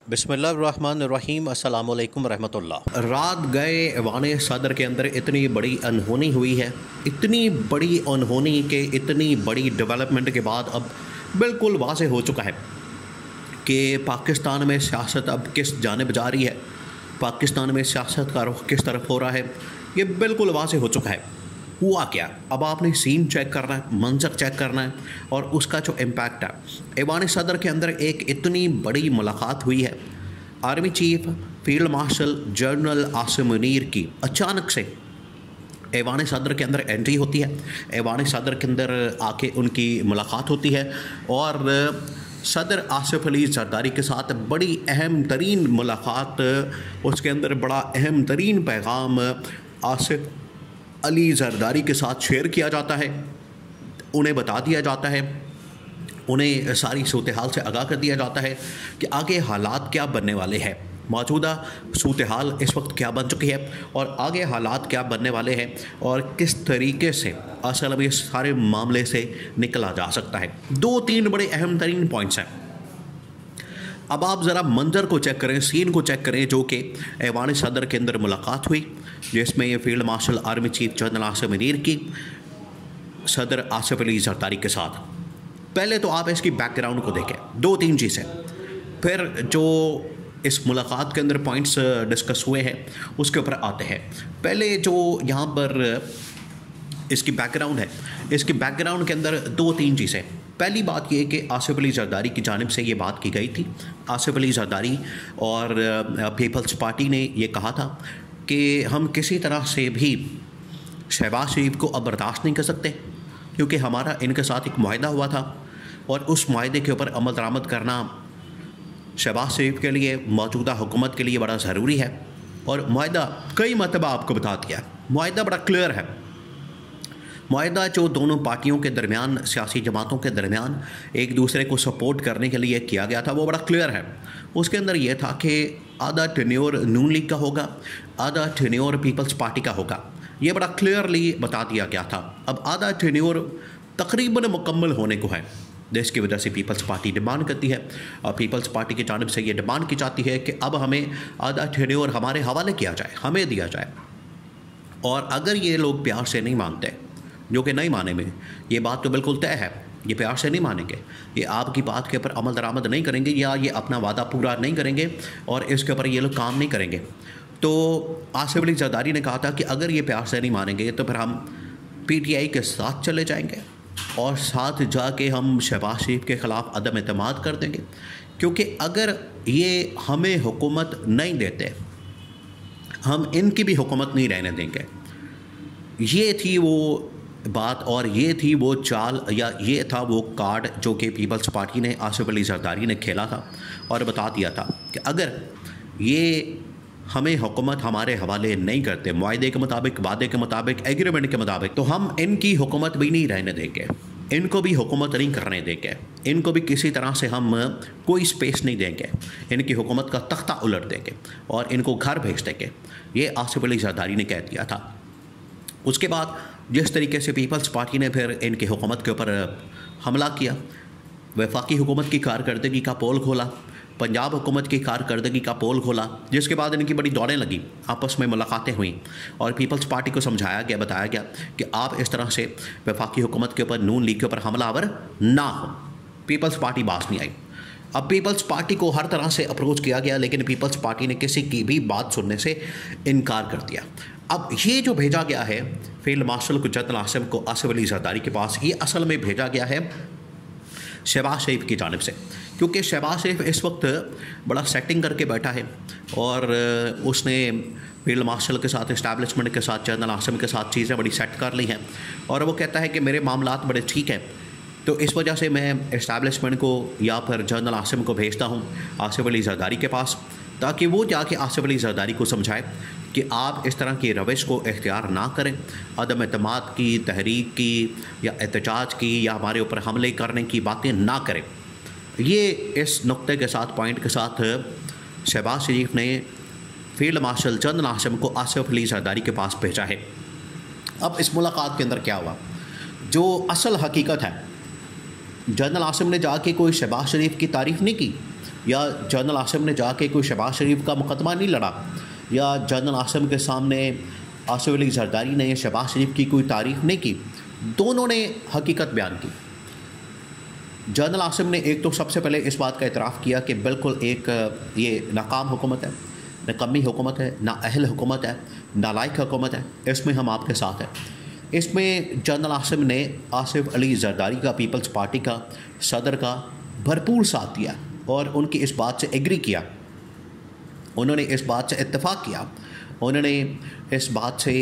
बिस्मिल्लाहिर्रहमानिर्रहीम अस्सलाम वालेकुम रहमतुल्लाह। रात गए ऐवान सदर के अंदर इतनी बड़ी अनहोनी हुई है, इतनी बड़ी अनहोनी के इतनी बड़ी डेवलपमेंट के बाद अब बिल्कुल वाज़ेह हो चुका है कि पाकिस्तान में सियासत अब किस जानिब जा रही है, पाकिस्तान में सियासत का रुख किस तरफ हो रहा है, ये बिल्कुल वाज़ेह हो चुका है। हुआ क्या, अब आपने सीन चेक करना है, मंजर चेक करना है और उसका जो इम्पैक्ट है। ऐवान सदर के अंदर एक इतनी बड़ी मुलाकात हुई है army chief field marshal general Asim Munir की। अचानक से ऐवान सदर के अंदर एंट्री होती है, ऐवान सदर के अंदर आके उनकी मुलाकात होती है और सदर आसिफ अली जरदारी के साथ बड़ी अहम तरीन मुलाकात। उसके अंदर बड़ा अहम तरीन पैगाम आसिफ अली जरदारी के साथ शेयर किया जाता है, उन्हें बता दिया जाता है, उन्हें सारी सूरत हाल से आगाह कर दिया जाता है कि आगे हालात क्या बनने वाले हैं, मौजूदा सूरत हाल इस वक्त क्या बन चुकी है और आगे हालात क्या बनने वाले हैं और किस तरीके से असल में इस सारे मामले से निकला जा सकता है। दो तीन बड़े अहम तरीन पॉइंट्स हैं। अब आप ज़रा मंजर को चेक करें, सीन को चेक करें जो कि ऐवान सदर के अंदर मुलाकात हुई, जिसमें ये field marshal army chief general Asim Munir की सदर आसिफ अली जरदारी के साथ। पहले तो आप इसकी बैकग्राउंड को देखें, दो तीन चीज़ें, फिर जो इस मुलाकात के अंदर पॉइंट्स डिस्कस हुए हैं उसके ऊपर आते हैं। पहले जो यहाँ पर इसकी बैकग्राउंड है, इसकी बैकग्राउंड के अंदर दो तीन चीज़ें। पहली बात यह कि आसिफ अली जरदारी की जानिब से ये बात की गई थी, आसिफ अली जरदारी और पीपल्स पार्टी ने ये कहा था कि हम किसी तरह से भी शहबाज शरीफ को अब बर्दाश्त नहीं कर सकते, क्योंकि हमारा इनके साथ एक मुआहदा हुआ था और उस मुआहदे के ऊपर अमल दरामद करना शहबाज शरीफ के लिए, मौजूदा हुकूमत के लिए बड़ा ज़रूरी है। और मुआहदा कई मरतबा आपको बता दिया, मुआहदा बड़ा क्लियर है। मुआहदा जो दोनों पार्टियों के दरमियान, सियासी जमातों के दरमियान एक दूसरे को सपोर्ट करने के लिए किया गया था, वो बड़ा क्लियर है। उसके अंदर ये था कि आधा टेन्योर नून लीग का होगा, आधा टेन्योर पीपल्स पार्टी का होगा, ये बड़ा क्लियरली बता दिया गया था। अब आधा टेन्योर तकरीबन मुकम्मल होने को है, जिसकी वजह से पीपल्स पार्टी डिमांड करती है और पीपल्स पार्टी की जानिब से ये डिमांड की जाती है कि अब हमें आधा टेन्योर हमारे हवाले किया जाए, हमें दिया जाए। और अगर ये लोग प्यार से नहीं मानते, जो कि नहीं माने में, ये बात तो बिल्कुल तय है, ये प्यार से नहीं मानेंगे, ये आपकी बात के ऊपर अमल दरामद नहीं करेंगे या ये अपना वादा पूरा नहीं करेंगे और इसके ऊपर ये लोग काम नहीं करेंगे। तो आसिफ अली जरदारी ने कहा था कि अगर ये प्यार से नहीं मानेंगे तो फिर हम पीटीआई के साथ चले जाएंगे और साथ जाके हम शहबाज शरीफ के ख़िलाफ़ अदम एतमाद कर देंगे, क्योंकि अगर ये हमें हुकूमत नहीं देते, हम इनकी भी हुकूमत नहीं रहने देंगे। ये थी वो बात और ये थी वो चाल, या ये था वो कार्ड जो कि पीपल्स पार्टी ने, आसिफ अली जरदारी ने खेला था और बता दिया था कि अगर ये हमें हुकूमत हमारे हवाले नहीं करते, मुआहदे के मुताबिक, वादे के मुताबिक, एग्रीमेंट के मुताबिक, तो हम इनकी हुकूमत भी नहीं रहने देंगे, इनको भी हुकूमत नहीं करने देंगे, इनको भी किसी तरह से हम कोई स्पेस नहीं देंगे, इनकी हुकूमत का तख्ता उलट देंगे और इनको घर भेज देंगे। ये आसिफ अली जरदारी ने कह दिया था। उसके बाद जिस तरीके से पीपल्स पार्टी ने फिर इनकी हुकूमत के ऊपर हमला किया, वफाकी हुकूमत की कारकर्दगी का पोल खोला, पंजाब हुकूमत की कारकर्दगी का पोल खोला, जिसके बाद इनकी बड़ी दौड़ें लगी, आपस में मुलाकातें हुई और पीपल्स पार्टी को समझाया गया, बताया गया कि आप इस तरह से वफाकी हुकूमत के ऊपर, नून लीग के ऊपर हमलावर ना हो। पीपल्स पार्टी बास नहीं आई। अब पीपल्स पार्टी को हर तरह से अप्रोच किया गया, लेकिन पीपल्स पार्टी ने किसी की भी बात सुनने से इनकार कर दिया। अब ये जो भेजा गया है फील्ड मार्शल को, जनरल आसिम को, आसिफ अली जरदारी के पास, ये असल में भेजा गया है शहबाज शरीफ की जानिब से, क्योंकि शहबाज शरीफ इस वक्त बड़ा सेटिंग करके बैठा है और उसने फील्ड मार्शल के साथ, इस्टेब्लिशमेंट के साथ, जनरल आसिम के साथ चीज़ें बड़ी सेट कर ली हैं और वो कहता है कि मेरे मामलात बड़े ठीक हैं, तो इस वजह से मैं इस्टेब्लिशमेंट को या फिर जनरल आसिम को भेजता हूँ आसिफ अली जरदारी के पास, ताकि वो जाके आसिफ अली जरदारी को समझाए कि आप इस तरह की रविश को इख्तियार ना करें, अदम एतमाद की, तहरीक की या एहतजाज की या हमारे ऊपर हमले करने की बातें ना करें। ये इस नुक्ते के साथ, पॉइंट के साथ शहबाज शरीफ ने फील्ड मार्शल जनरल आसिम को आसिफ अली जरदारी के पास भेजा है। अब इस मुलाकात के अंदर क्या हुआ, जो असल हकीकत है, जनरल आसिम ने जाके कोई शहबाज शरीफ की तारीफ़ नहीं की, या जनरल आसिम ने जाके कोई शहबाज शरीफ का मुकदमा नहीं लड़ा, या जनरल आसिम के सामने आसिफ अली जरदारी ने शहबाज शरीफ की कोई तारीफ़ नहीं की। दोनों ने हकीकत बयान की। जनरल आसिम ने एक तो सबसे पहले इस बात का इतराफ़ किया कि बिल्कुल एक ये नाकाम हुकूमत है, नकम्मी हुकूमत है, नाअहल हुकूमत है, नालायक हुकूमत है, इसमें हम आपके साथ हैं। इसमें जनरल आसिम ने आसिफ अली जरदारी का, पीपल्स पार्टी का सदर का भरपूर साथ दिया और उनकी इस बात से एग्री किया। उन्होंने इस बात से इत्तेफाक किया, उन्होंने इस बात से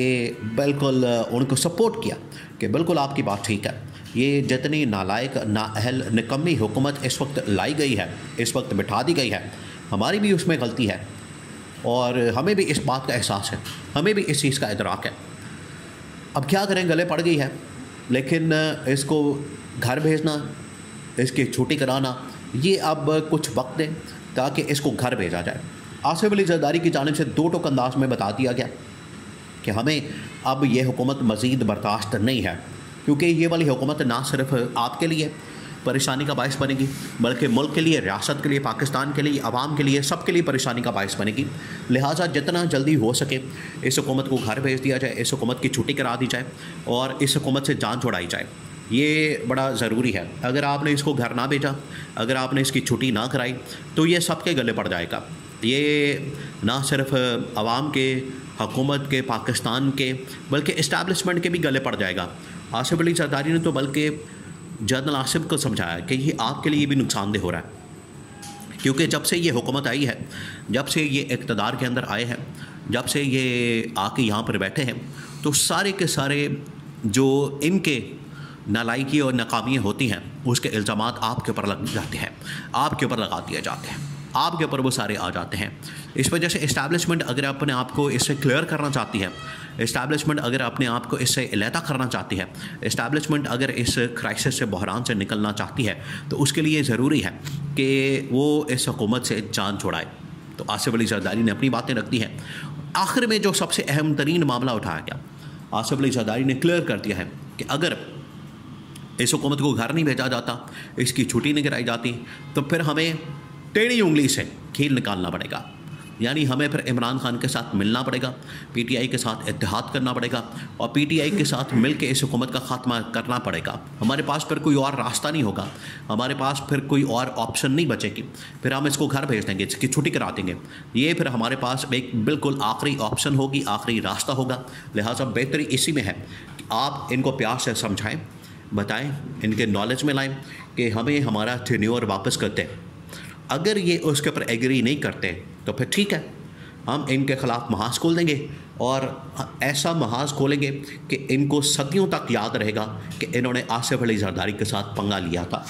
बिल्कुल उनको सपोर्ट किया कि बिल्कुल आपकी बात ठीक है। ये जितनी नालायक, नाअहल, निकम्मी हुकूमत इस वक्त लाई गई है, इस वक्त बिठा दी गई है, हमारी भी उसमें गलती है और हमें भी इस बात का एहसास है, हमें भी इस चीज़ का इदराक है। अब क्या करें, गले पड़ गई है, लेकिन इसको घर भेजना, इसकी छुट्टी कराना, ये अब कुछ वक्त दें ताकि इसको घर भेजा जाए। आसिफ अली जरदारी की जानिब से दो टोक अंदाज में बता दिया गया कि हमें अब ये हुकूमत मज़ीद बर्दाश्त नहीं है, क्योंकि ये वाली हुकूमत ना सिर्फ आपके लिए परेशानी का बायस बनेगी, बल्कि मुल्क के लिए, रियासत के लिए, पाकिस्तान के लिए, आवाम के लिए, सब के लिए परेशानी का बायस बनेगी। लिहाजा जितना जल्दी हो सके इस हुकूमत को घर भेज दिया जाए, इस हुकूमत की छुट्टी करा दी जाए और इस हुकूमत से जान छुड़ाई जाए। ये बड़ा ज़रूरी है। अगर आपने इसको घर ना भेजा, अगर आपने इसकी छुट्टी ना कराई, तो ये सबके गले पड़ जाएगा। ये ना सिर्फ आवाम के, हुकूमत के, पाकिस्तान के, बल्कि इस्टेब्लिशमेंट के भी गले पड़ जाएगा। आसिफ अली जरदारी ने तो बल्कि जनरल आसिफ को समझाया कि ये आपके लिए भी नुकसानदेह हो रहा है, क्योंकि जब से ये हुकूमत आई है, जब से ये इक़्तिदार के अंदर आए हैं, जब से ये आके यहाँ पर बैठे हैं, तो सारे के सारे जो इनके नालायकी और नाकामियाँ होती हैं उसके इल्ज़ामात आपके ऊपर लग जाते हैं, आपके ऊपर लगा दिए जाते हैं, आपके ऊपर वो सारे आ जाते हैं। इस वजह से इस्टेब्लिशमेंट अगर अपने आप को इससे क्लियर करना चाहती है, इस्टेब्लिशमेंट अगर अपने आप को इससे अलहदा करना चाहती है, इस्टेब्लिशमेंट अगर इस क्राइसिस से, बहरान से निकलना चाहती है, तो उसके लिए ज़रूरी है कि वो इस हुकूमत से जान छुड़ाए। तो आसिफ अली जरदारी ने अपनी बातें रख दी हैं। आखिर में जो सबसे अहम तरीन मामला उठाया गया, आसिफ अली जरदारी ने क्लियर कर दिया है कि अगर इस हुकूमत को घर नहीं भेजा जाता, इसकी छुट्टी नहीं कराई जाती, तो फिर हमें टेढ़ी उंगली से खील निकालना पड़ेगा। यानी हमें फिर इमरान खान के साथ मिलना पड़ेगा, पीटीआई के साथ इत्तेहाद करना पड़ेगा और पीटीआई के साथ मिलकर इस हुकूमत का ख़ात्मा करना पड़ेगा। हमारे पास फिर कोई और रास्ता नहीं होगा, हमारे पास फिर कोई और ऑप्शन नहीं बचेगी। फिर हम इसको घर भेज देंगे, इसकी छुट्टी करा देंगे। ये फिर हमारे पास एक बिल्कुल आखिरी ऑप्शन होगी, आखिरी रास्ता होगा। लिहाजा बेहतरी इसी में है कि आप इनको प्यार से समझाएँ, बताएँ, इनके नॉलेज में लाएँ कि हमें हमारा टेन्योर वापस करते हैं। अगर ये उसके ऊपर एग्री नहीं करते तो फिर ठीक है, हम इनके ख़िलाफ़ महाज खोल देंगे और ऐसा महाज खोलेंगे कि इनको सदियों तक याद रहेगा कि इन्होंने आसिफ अली जरदारी के साथ पंगा लिया था।